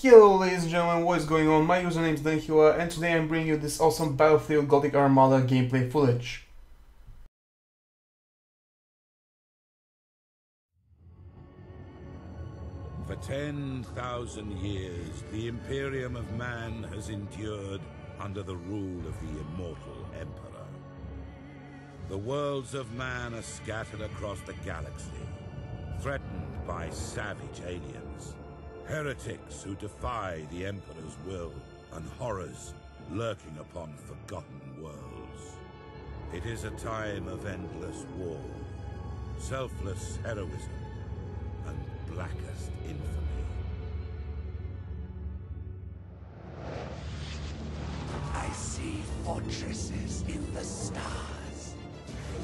Hello ladies and gentlemen, what is going on? My username is Danhila and today I'm bringing you this awesome Battlefleet Gothic Armada gameplay footage. For 10,000 years, the Imperium of Man has endured under the rule of the immortal Emperor. The worlds of man are scattered across the galaxy, threatened by savage aliens, heretics who defy the Emperor's will, and horrors lurking upon forgotten worlds. It is a time of endless war, selfless heroism, and blackest infamy. I see fortresses in the stars.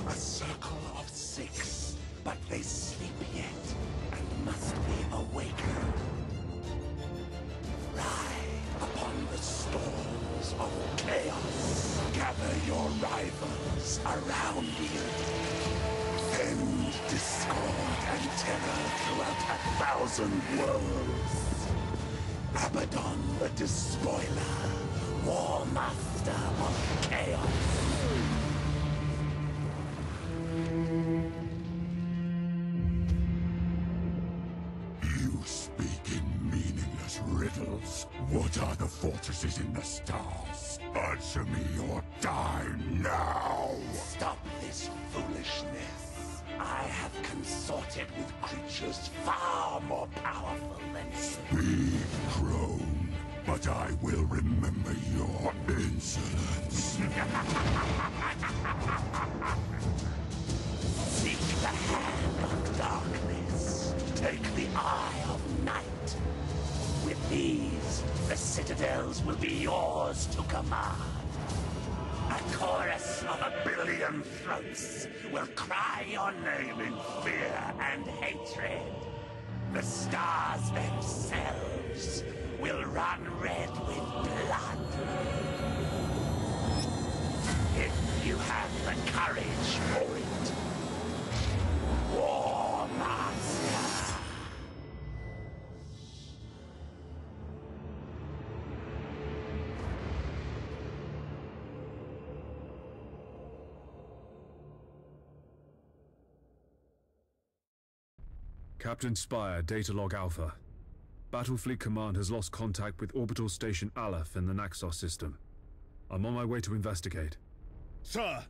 A circle of 6, but they sleep yet and must be awakened. Ride upon the storms of chaos. Gather your rivals around you. Send discord and terror throughout 1,000 worlds. Abaddon the Despoiler, War Master of Chaos. You speak in meaningless riddles. What are the fortresses in the stars? Answer me or die now! Stop this foolishness. I have consorted with creatures far more powerful than you. Speak, crone, but I will remember your insolence. Seek the hand of darkness. Take the eye of night. With these, the citadels will be yours to command. A chorus of 1 billion throats will cry your name in fear and hatred. The stars themselves will run red with blood. If you have the courage for it. War Master. Captain Spire, Data Log Alpha. Battlefleet Command has lost contact with Orbital Station Aleph in the Naxos system. I'm on my way to investigate. Sir,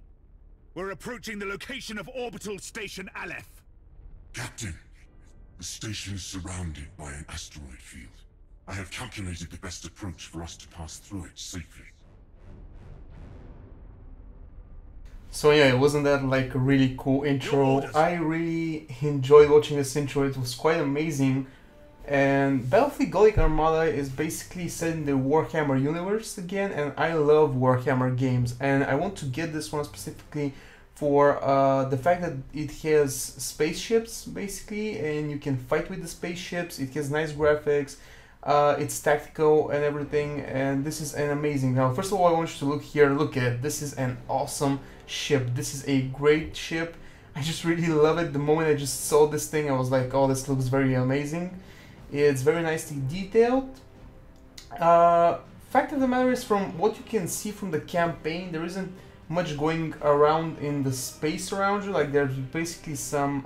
we're approaching the location of Orbital Station Aleph. Captain, the station is surrounded by an asteroid field. I have calculated the best approach for us to pass through it safely. So yeah, wasn't that like a really cool intro? I really enjoyed watching this intro, it was quite amazing. And Battlefleet Gothic Armada is basically set in the Warhammer universe again, and I love Warhammer games. And I want to get this one specifically for the fact that it has spaceships basically, and you can fight with the spaceships. It has nice graphics, it's tactical and everything, and this is an amazing. Now, first of all, I want you to look here. Look at it. This is an awesome ship. This is a great ship. I just really love it. The moment I just saw this thing, I was like, oh, this looks very amazing. It's very nicely detailed. Fact of the matter is, from what you can see from the campaign, there isn't much going around in the space around you. Like, there's basically some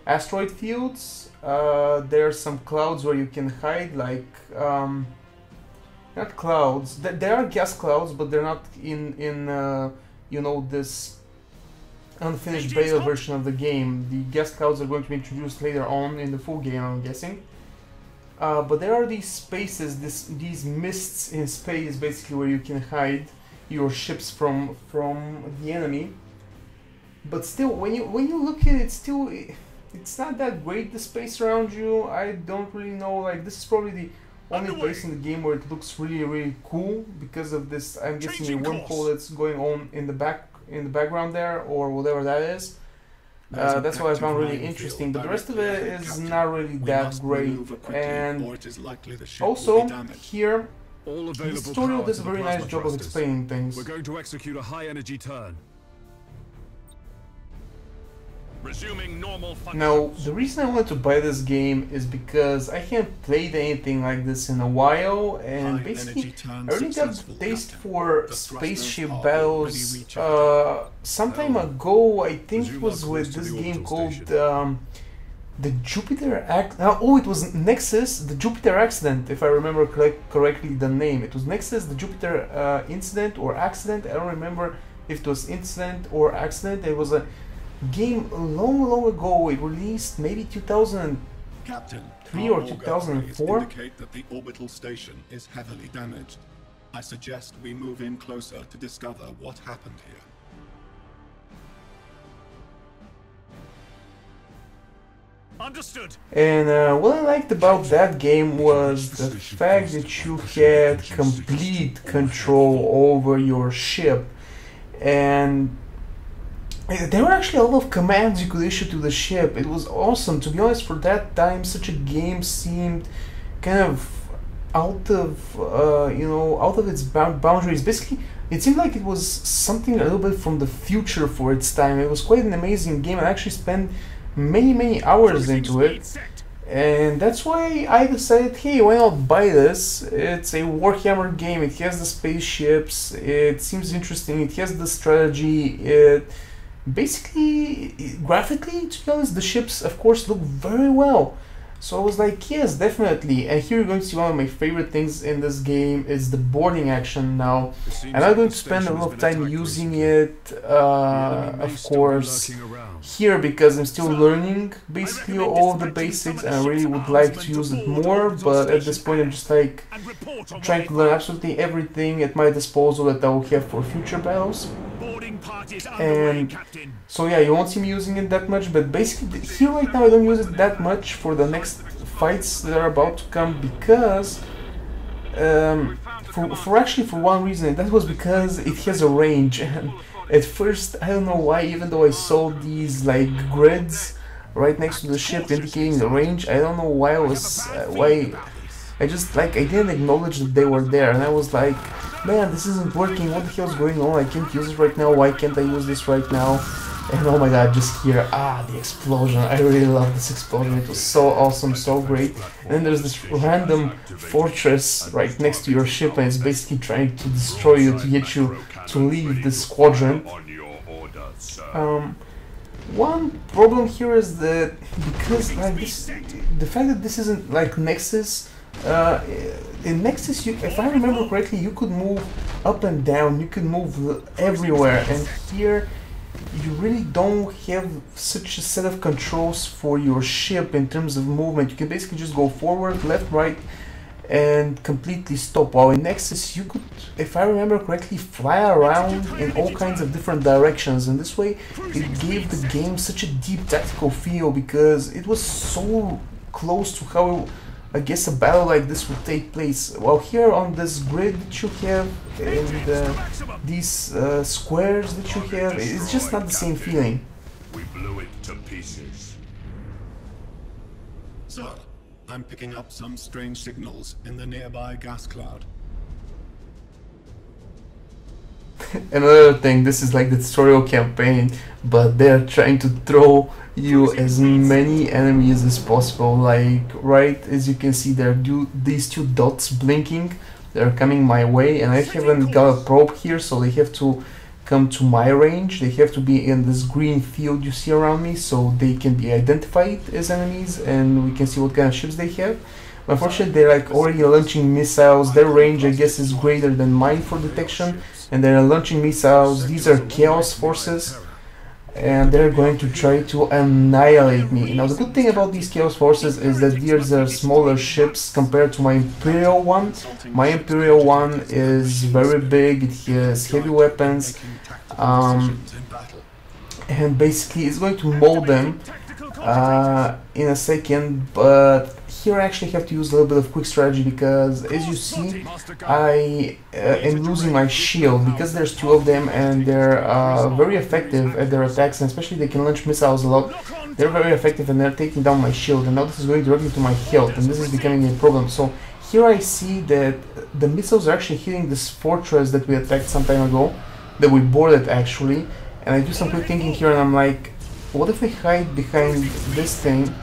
asteroid fields. There are some clouds where you can hide, like not clouds. There are gas clouds, but they're not in you know, this unfinished beta version of the game. The gas clouds are going to be introduced later on in the full game, I'm guessing. But there are these spaces, these mists in space, basically, where you can hide your ships from the enemy. But still, when you look at it, still it's not that great, the space around you. I don't really know. Like, this is probably the only place in the game where it looks really cool because of this. I'm guessing a wormhole that's going on in the background there, or whatever that is. That's what I found really interesting, but the rest of it is not really that great. And also, here, this tutorial does a very nice job of explaining things. We're going to execute a high-energy turn. Resuming normal functions. Now, the reason I wanted to buy this game is because I haven't played anything like this in a while, and basically I already got the taste for spaceship battles some time ago. I think it was with this game called the Jupiter it was Nexus, the Jupiter Accident, if I remember correctly the name. It was Nexus, the Jupiter Incident or Accident. I don't remember if it was Incident or Accident. It was a game long ago. It released maybe 2003 or 2004. Indicate that the orbital station is heavily damaged. I suggest we move in closer to discover what happened here. Understood. And what I liked about that game was the fact that you had complete control over your ship, and there were actually a lot of commands you could issue to the ship. It was awesome. To be honest, for that time, such a game seemed kind of out of out of its boundaries. Basically, it seemed like it was something a little bit from the future for its time. It was quite an amazing game. I actually spent many hours into it, and that's why I decided, hey, why not buy this? It's a Warhammer game. It has the spaceships. It seems interesting. It has the strategy. It basically, graphically, to be honest, the ships, of course, look very well. So I was like, yes, definitely. And here you're going to see one of my favorite things in this game is the boarding action now. I'm not going to spend a lot of time using it, of course, here, because I'm still learning basically all of the basics, and I really would like to use it more, but at this point I'm just like trying to learn absolutely everything at my disposal that I will have for future battles. And so yeah, you won't see me using it that much, but basically here right now I don't use it that much for the next fights that are about to come, because for one reason, and that was because it has a range. And at first, I don't know why, even though I saw these like grids right next to the ship indicating the range, I don't know why I just like, I didn't acknowledge that they were there, and I was like, man, this isn't working, what the hell's going on? I can't use it right now, why can't I use this right now? And oh my god, just hear, the explosion. I really love this explosion. It was so awesome, so great. And then there's this random fortress right next to your ship, and it's basically trying to destroy you to get you to leave this quadrant. One problem here is that because like this, the fact that this isn't like Nexus. In Nexus, if I remember correctly, you could move up and down. You could move everywhere, and here you really don't have such a set of controls for your ship in terms of movement. You can basically just go forward, left, right, and completely stop. While in Nexus, you could, if I remember correctly, fly around in all kinds of different directions, and this way it gave the game such a deep tactical feel, because it was so close to how I guess a battle like this would take place. While here on this grid that you have, and these squares that you have, it's just not the same feeling. We blew it to pieces. Sir, I'm picking up some strange signals in the nearby gas cloud. Another thing, this is like the tutorial campaign, but they're trying to throw you as many enemies as possible. Like, right as you can see, there are these two dots blinking. They're coming my way, and I haven't got a probe here, so they have to come to my range. They have to be in this green field you see around me, so they can be identified as enemies, and we can see what kind of ships they have. Unfortunately, they're like already launching missiles. Their range, I guess, is greater than mine for detection, and they're launching missiles. These are Chaos Forces, and they're going to try to annihilate me. Now, the good thing about these Chaos Forces is that these are smaller ships compared to my Imperial one. My Imperial one is very big, it has heavy weapons, and basically it's going to mold them in a second, but here I actually have to use a little bit of quick strategy, because as you see, I am losing my shield, because there's two of them, and they're very effective at their attacks, and especially they can launch missiles a lot. They're very effective, and they're taking down my shield, and now this is going directly to my health, and this is becoming a problem. So here I see that the missiles are actually hitting this fortress that we attacked some time ago, that we boarded actually, and I do some quick thinking here, and I'm like, what if I hide behind this thing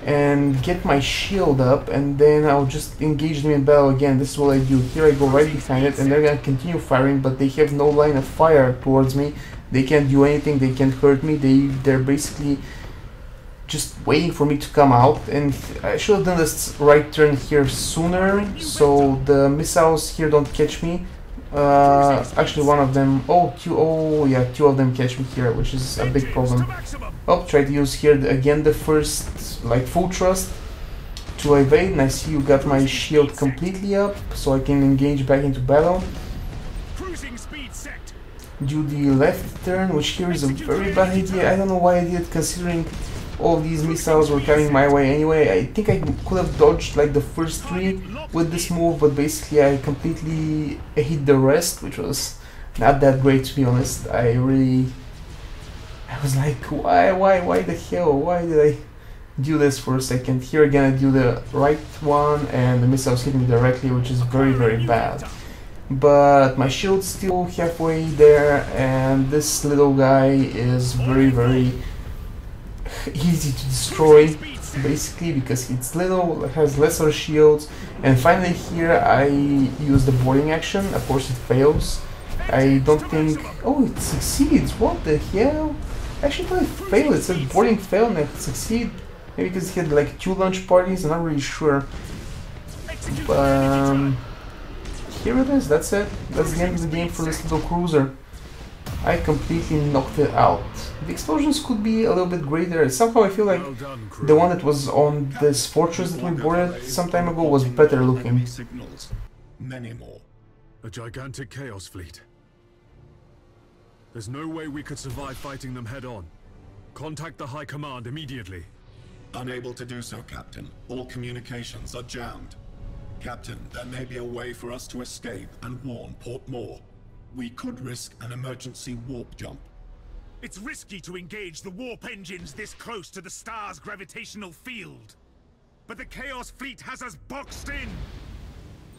and get my shield up, and then I'll just engage them in battle again. This is what I do. Here I go right behind it, and they're gonna continue firing, but they have no line of fire towards me. They can't do anything, they can't hurt me, they're basically just waiting for me to come out. And I should have done this right turn here sooner, so the missiles here don't catch me. Actually one of them, two of them catch me here, which is a big problem. Oh, try to use here again the first, like, full thrust to evade, and I see you got my shield completely up, so I can engage back into battle. Do the left turn, which here is a very bad idea. I don't know why I did it, considering all these missiles were coming my way anyway. I think I could have dodged like the first 3 with this move, but basically I completely hit the rest, which was not that great, to be honest. I was like, why the hell? Why did I do this for a second? Here again I do the right one, and the missiles hit me directly, which is very, very bad. But my shield's still halfway there, and this little guy is very, very easy to destroy, basically, because it's little, has lesser shields. And finally here I use the boarding action. Of course it fails. I don't think... Oh, it succeeds! What the hell? Actually, I thought it failed. It said boarding failed and it succeed. Maybe because it had like 2 launch parties, I'm not really sure. But here it is, that's it. That's the end of the game for this little cruiser. I completely knocked it out. The explosions could be a little bit greater. Somehow I feel like the one that was on this fortress that we boarded some time ago was better looking. Signals. Many more. A gigantic chaos fleet. There's no way we could survive fighting them head on. Contact the High Command immediately. Unable to do so, Captain. All communications are jammed. Captain, there may be a way for us to escape and warn Port Moore. We could risk an emergency warp jump. It's risky to engage the warp engines this close to the star's gravitational field. But the Chaos Fleet has us boxed in.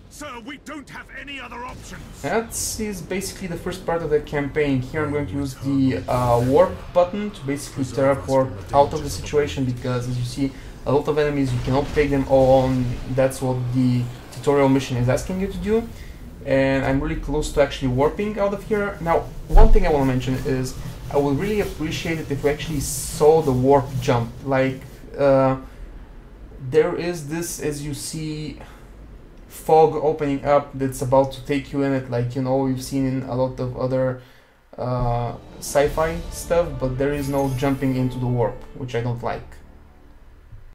Sir, we don't have any other options. That is basically the first part of the campaign. Here I'm going to use the warp button to basically teleport out of the situation, because as you see, a lot of enemies, you cannot take them all on. That's what the tutorial mission is asking you to do. And I'm really close to actually warping out of here. Now, one thing I want to mention is I would really appreciate it if we actually saw the warp jump. Like, there is this, as you see, fog opening up that's about to take you in it, like, you know, you've seen in a lot of other sci-fi stuff, but there is no jumping into the warp, which I don't like.